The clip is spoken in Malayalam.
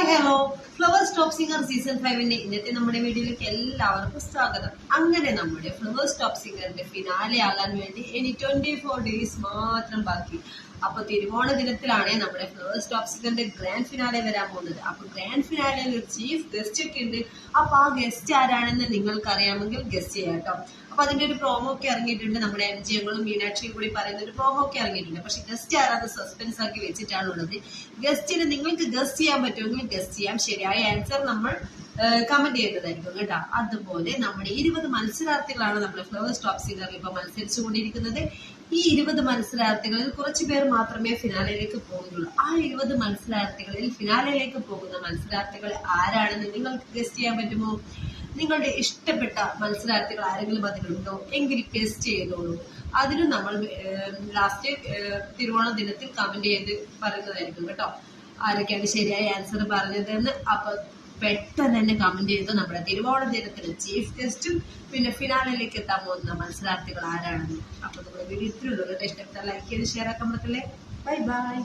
Hi hello flowers top singer season 5 ഇന്നത്തെ നമ്മുടെ വീഡിയോയിലേക്ക് എല്ലാവർക്കും സ്വാഗതം. അങ്ങനെ നമ്മുടെ ഫ്ലവേഴ്സ് ടോപ്പ് സിംഗറിന്റെ ഫിനാലെ ആകാൻ വേണ്ടി ഇനി 24 ഡേയ്സ് മാത്രം ബാക്കി. അപ്പൊ തിരുവോണ ദിനത്തിലാണ് നമ്മുടെ ഫ്ലവേഴ്സ് ടോപ്പ് സിംഗറിന്റെ ഗ്രാൻഡ് ഫിനാലെ വരാൻ പോകുന്നത്. അപ്പൊ ഗ്രാൻഡ് ഫിനാലയിൽ ഒരു ചീഫ് ഗസ്റ്റ് ഒക്കെ ഉണ്ട്. അപ്പൊ ആ ഗസ്റ്റ് ആരാണെന്ന് നിങ്ങൾക്ക് അറിയാമെങ്കിൽ ഗസ്റ്റ് ചെയ്യാം കേട്ടോ. അപ്പൊ അതിന്റെ ഒരു പ്രോമോ ഒക്കെ ഇറങ്ങിയിട്ടുണ്ട്. നമ്മുടെ MGങ്ങളും മീനാക്ഷിയും കൂടി പറയുന്ന ഒരു പ്രോമോ ഒക്കെ ഇറങ്ങിയിട്ടുണ്ട്. പക്ഷെ ഗസ്റ്റ് ആരാന്ന് സസ്പെൻസ് ആക്കി വെച്ചിട്ടാണുള്ളത്. ഗസ്റ്റിന് നിങ്ങൾക്ക് ഗസ്റ്റ് ചെയ്യാൻ പറ്റുമെങ്കിൽ ഗസ്റ്റ് ചെയ്യാം. ശരിയായ ആൻസർ നമ്മൾ കമന്റ് ചെയ്യുന്നതായിരിക്കും കേട്ടോ. അതുപോലെ നമ്മുടെ 20 മത്സരാർത്ഥികളാണ് നമ്മുടെ ഫ്ലവേഴ്സ് ടോപ്പ് സിംഗറിൽ ഇപ്പൊ മത്സരിച്ചുകൊണ്ടിരിക്കുന്നത്. ഈ 20 മത്സരാർത്ഥികളിൽ കുറച്ചു പേർ മാത്രമേ ഫിനാലയിലേക്ക് പോകുന്നുള്ളൂ. ആ 20 മത്സരാർത്ഥികളിൽ ഫിനാലയിലേക്ക് പോകുന്ന മത്സരാർത്ഥികൾ ആരാണെന്ന് നിങ്ങൾക്ക് ഗസ്റ്റ് ചെയ്യാൻ പറ്റുമോ? നിങ്ങളുടെ ഇഷ്ടപ്പെട്ട മത്സരാർത്ഥികൾ ആരെങ്കിലും അതിലുണ്ടോ എങ്കിൽ ഗസ്റ്റ് ചെയ്തോളൂ. അതിനും നമ്മൾ ലാസ്റ്റ് തിരുവോണ ദിനത്തിൽ കമന്റ് ചെയ്ത് പറയുന്നതായിരിക്കും കേട്ടോ, ആരൊക്കെയാണ് ശരിയായ ആൻസർ പറഞ്ഞതെന്ന്. അപ്പൊ പെട്ടെന്ന് തന്നെ കമന്റ് ചെയ്തു നമ്മുടെ തിരുവോണ ദിനത്തിന് ചീഫ് ഗസ്റ്റും പിന്നെ ഫിനാലിലേക്ക് എത്താൻ പോകുന്ന മത്സരാർത്ഥികൾ ആരാണെന്ന്. അപ്പൊ നമ്മുടെ വീഡിയോ ഇത്രയുള്ളൂ കേട്ടോ. ഇഷ്ടപ്പെട്ട ലൈക്ക് ചെയ്ത് ഷെയർ ആക്കാൻ പറ്റില്ലേ. Bye bye.